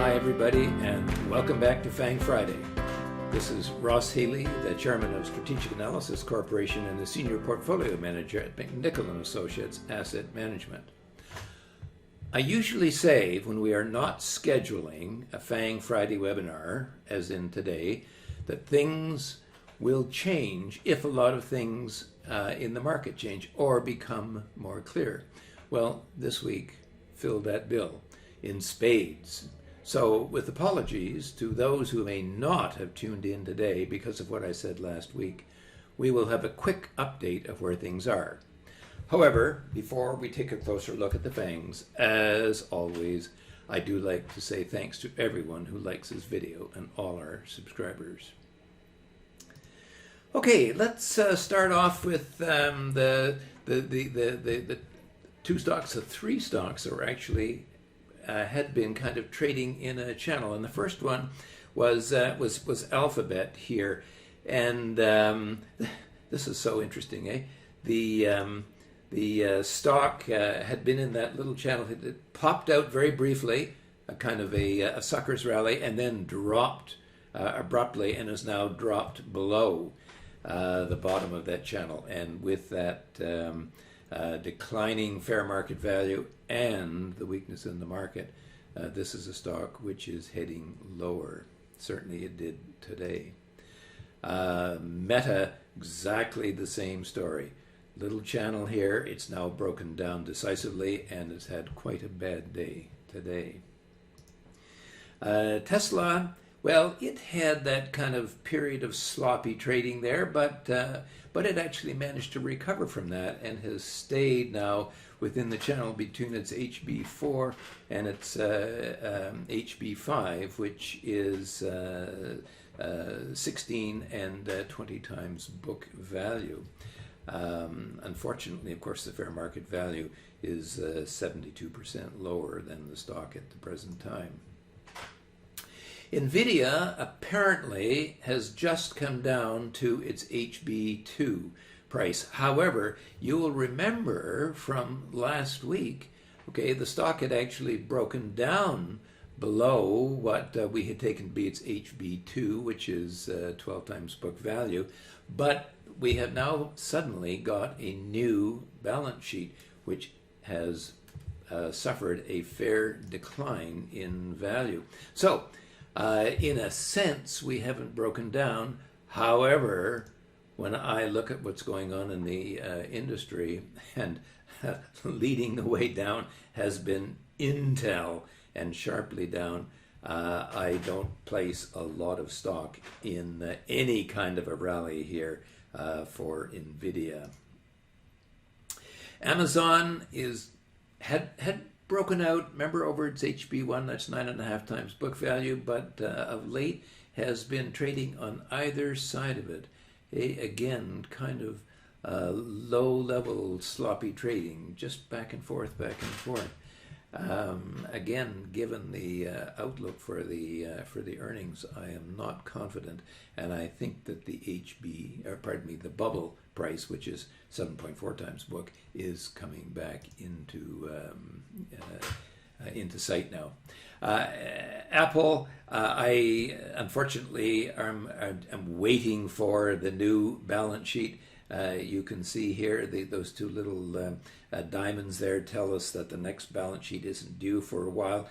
Hi everybody, and welcome back to FANG Friday. This is Ross Healy, the Chairman of Strategic Analysis Corporation and the Senior Portfolio Manager at McNichol & Associates Asset Management. I usually say when we are not scheduling a FANG Friday webinar, as in today, that things will change if a lot of things in the market change or become more clear. Well, this week filled that bill in spades. So with apologies to those who may not have tuned in today because of what I said last week, we will have a quick update of where things are. However, before we take a closer look at the FANGs, as always, I do like to say thanks to everyone who likes this video and all our subscribers. Okay, let's start off with the two stocks, the three stocks that were actually had been kind of trading in a channel, and the first one was Alphabet here, and this is so interesting, eh? The stock had been in that little channel. It popped out very briefly, a kind of a sucker's rally, and then dropped abruptly, and is now dropped below the bottom of that channel. And with that declining fair market value and the weakness in the market, this is a stock which is heading lower. Certainly it did today. Meta, exactly the same story. Little channel here, it's now broken down decisively and has had quite a bad day today. Tesla, well, it had that kind of period of sloppy trading there, but it actually managed to recover from that and has stayed now within the channel between its HB4 and its HB5, which is 16 and 20 times book value. Unfortunately, of course, the fair market value is 72% lower than the stock at the present time. NVIDIA apparently has just come down to its HB2 price. However, you will remember from last week, okay, the stock had actually broken down below what we had taken to be its HB2, which is 12 times book value, but we have now suddenly got a new balance sheet which has suffered a fair decline in value. So, in a sense, we haven't broken down. However, when I look at what's going on in the industry, and leading the way down has been Intel, and sharply down, I don't place a lot of stock in any kind of a rally here for NVIDIA. Amazon had broken out, remember, over its HB1, that's 9.5 times book value, but of late has been trading on either side of it. Again, kind of low-level sloppy trading, just back and forth, back and forth. Again, given the outlook for the earnings, I am not confident, and I think that the the bubble price, which is 7.4 times book, is coming back into sight now. Apple, I unfortunately am waiting for the new balance sheet. You can see here those two little diamonds there tell us that the next balance sheet isn't due for a while.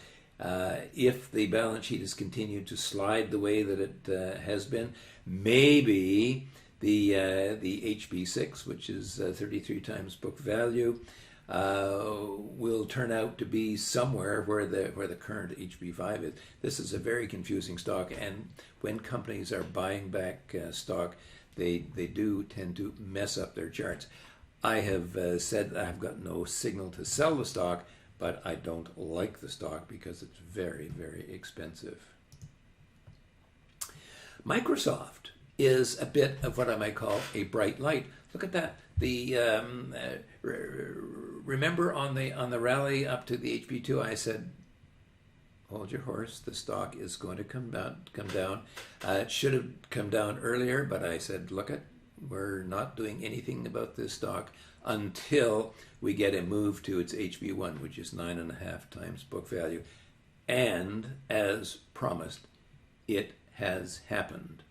If the balance sheet has continued to slide the way that it has been, maybe the HB6, which is 33 times book value, will turn out to be somewhere where the current HB5 is. This is a very confusing stock, and when companies are buying back stock, they do tend to mess up their charts. I have said that I've got no signal to sell the stock, but I don't like the stock because it's very, very expensive. Microsoft is a bit of what I might call a bright light. Look at that. Remember on the rally up to the HB2, I said, hold your horse, the stock is going to come down. It should have come down earlier, but I said, look it, we're not doing anything about this stock until we get a move to its HB1, which is 9.5 times book value. And as promised, it has happened.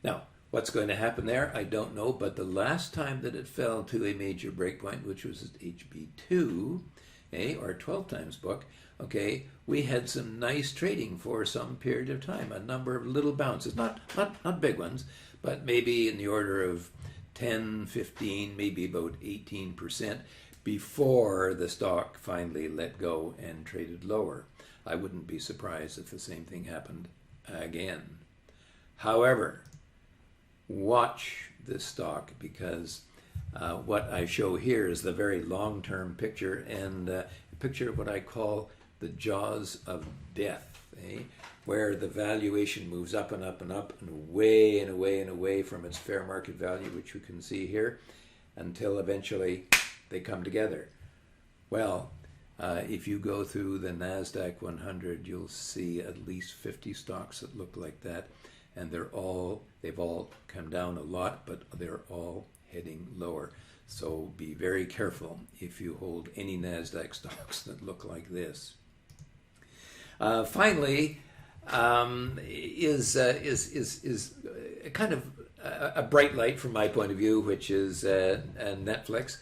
Now, what's going to happen there, I don't know, but the last time that it fell to a major breakpoint, which was at HB2, or 12 times book, okay, we had some nice trading for some period of time, a number of little bounces, not big ones, but maybe in the order of 10, 15, maybe about 18% before the stock finally let go and traded lower. I wouldn't be surprised if the same thing happened again. However, watch this stock, because what I show here is the very long-term picture, and a picture of what I call the jaws of death, where the valuation moves up and up and up and away and away and away from its fair market value, which you can see here, until eventually they come together. Well, if you go through the NASDAQ 100, you'll see at least 50 stocks that look like that, and they've all come down a lot, but they're all heading lower. So be very careful if you hold any NASDAQ stocks that look like this. Finally, is kind of a bright light from my point of view, which is Netflix.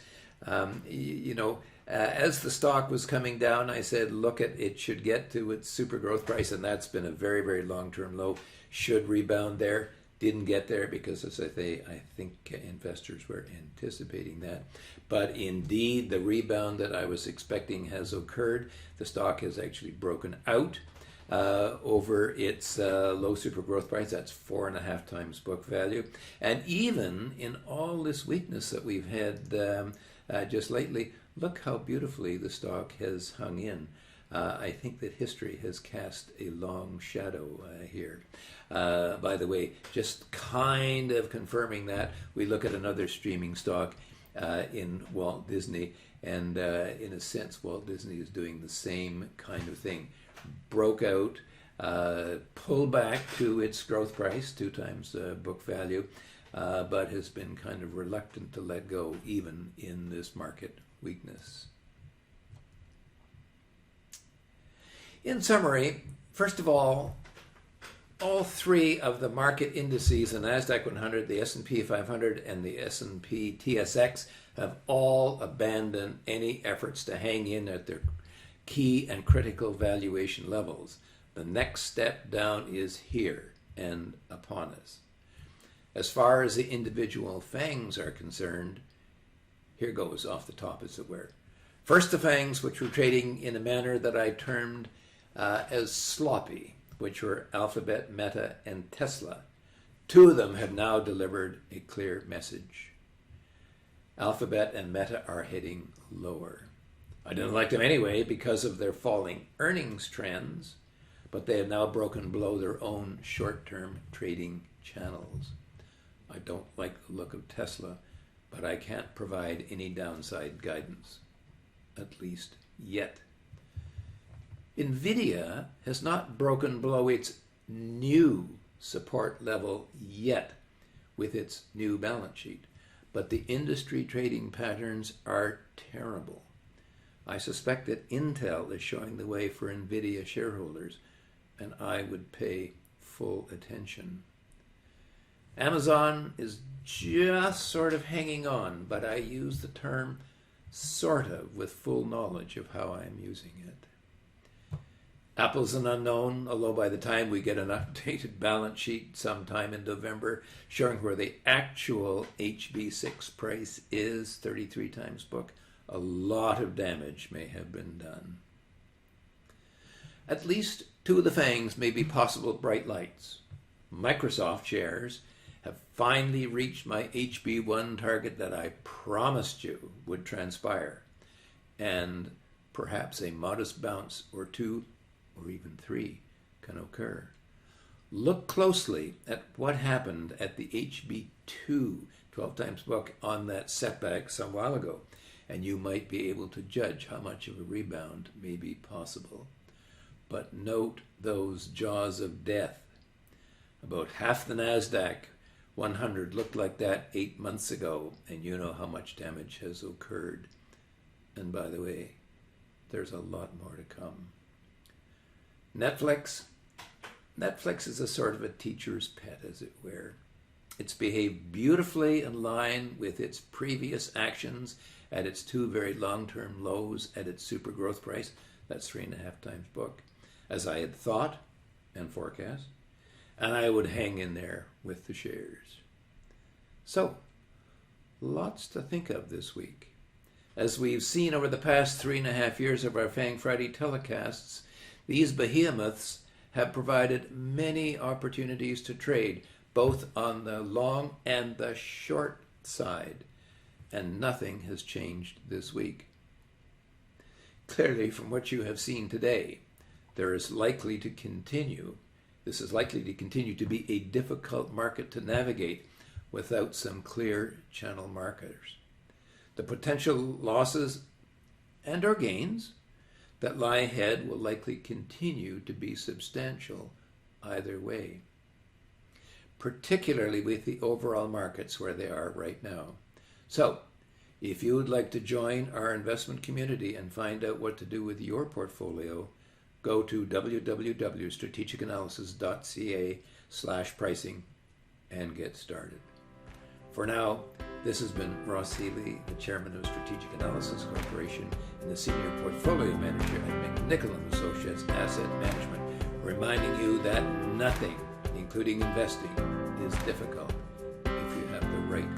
As the stock was coming down, I said, look, it should get to its super growth price, and that's been a very, very long-term low. Should rebound there. Didn't get there because, as I say, I think investors were anticipating that. But indeed, the rebound that I was expecting has occurred. The stock has actually broken out over its low super growth price. That's 4.5 times book value. And even in all this weakness that we've had just lately, look how beautifully the stock has hung in. I think that history has cast a long shadow here. By the way, just kind of confirming that, we look at another streaming stock in Walt Disney, and in a sense, Walt Disney is doing the same kind of thing. Broke out, pulled back to its growth price, 2 times book value, but has been kind of reluctant to let go even in this market weakness. In summary, first of all 3 of the market indices, the NASDAQ 100, the S&P 500, and the S&P TSX, have all abandoned any efforts to hang in at their key and critical valuation levels. The next step down is here and upon us. As far as the individual FANGs are concerned, here goes off the top, as it were. First, the FANGs, which were trading in a manner that I termed as sloppy, which were Alphabet, Meta, and Tesla. 2 of them have now delivered a clear message. Alphabet and Meta are heading lower. I didn't like them anyway because of their falling earnings trends, but they have now broken below their own short-term trading channels. I don't like the look of Tesla, but I can't provide any downside guidance, at least yet. NVIDIA has not broken below its new support level yet with its new balance sheet, but the industry trading patterns are terrible. I suspect that Intel is showing the way for NVIDIA shareholders, and I would pay full attention. Amazon is just sort of hanging on, but I use the term sort of with full knowledge of how I'm using it. Apple's an unknown, although by the time we get an updated balance sheet sometime in November showing where the actual HB6 price is, 33 times book, a lot of damage may have been done. At least 2 of the FANGs may be possible bright lights. Microsoft shares have finally reached my HB1 target that I promised you would transpire, and perhaps a modest bounce or 2 or even 3 can occur. Look closely at what happened at the HB2 12 times book on that setback some while ago, and you might be able to judge how much of a rebound may be possible. But note those jaws of death. About half the NASDAQ 100 looked like that 8 months ago, and you know how much damage has occurred. And by the way, there's a lot more to come. Netflix is a sort of a teacher's pet, as it were. It's behaved beautifully in line with its previous actions at its two very long-term lows at its super growth price. That's 3.5 times book, as I had thought and forecast. And I would hang in there with the shares. So, lots to think of this week. As we've seen over the past 3.5 years of our FANG Friday telecasts, these behemoths have provided many opportunities to trade, both on the long and the short side, and nothing has changed this week. Clearly, from what you have seen today, this is likely to continue to be a difficult market to navigate without some clear channel markers. The potential losses and or gains that lie ahead will likely continue to be substantial either way, particularly with the overall markets where they are right now. So, if you would like to join our investment community and find out what to do with your portfolio, go to www.strategicanalysis.ca/pricing and get started. For now, this has been Ross Healy, the chairman of Strategic Analysis Corporation and the senior portfolio manager at McNichol & Associates Asset Management, reminding you that nothing, including investing, is difficult if you have the right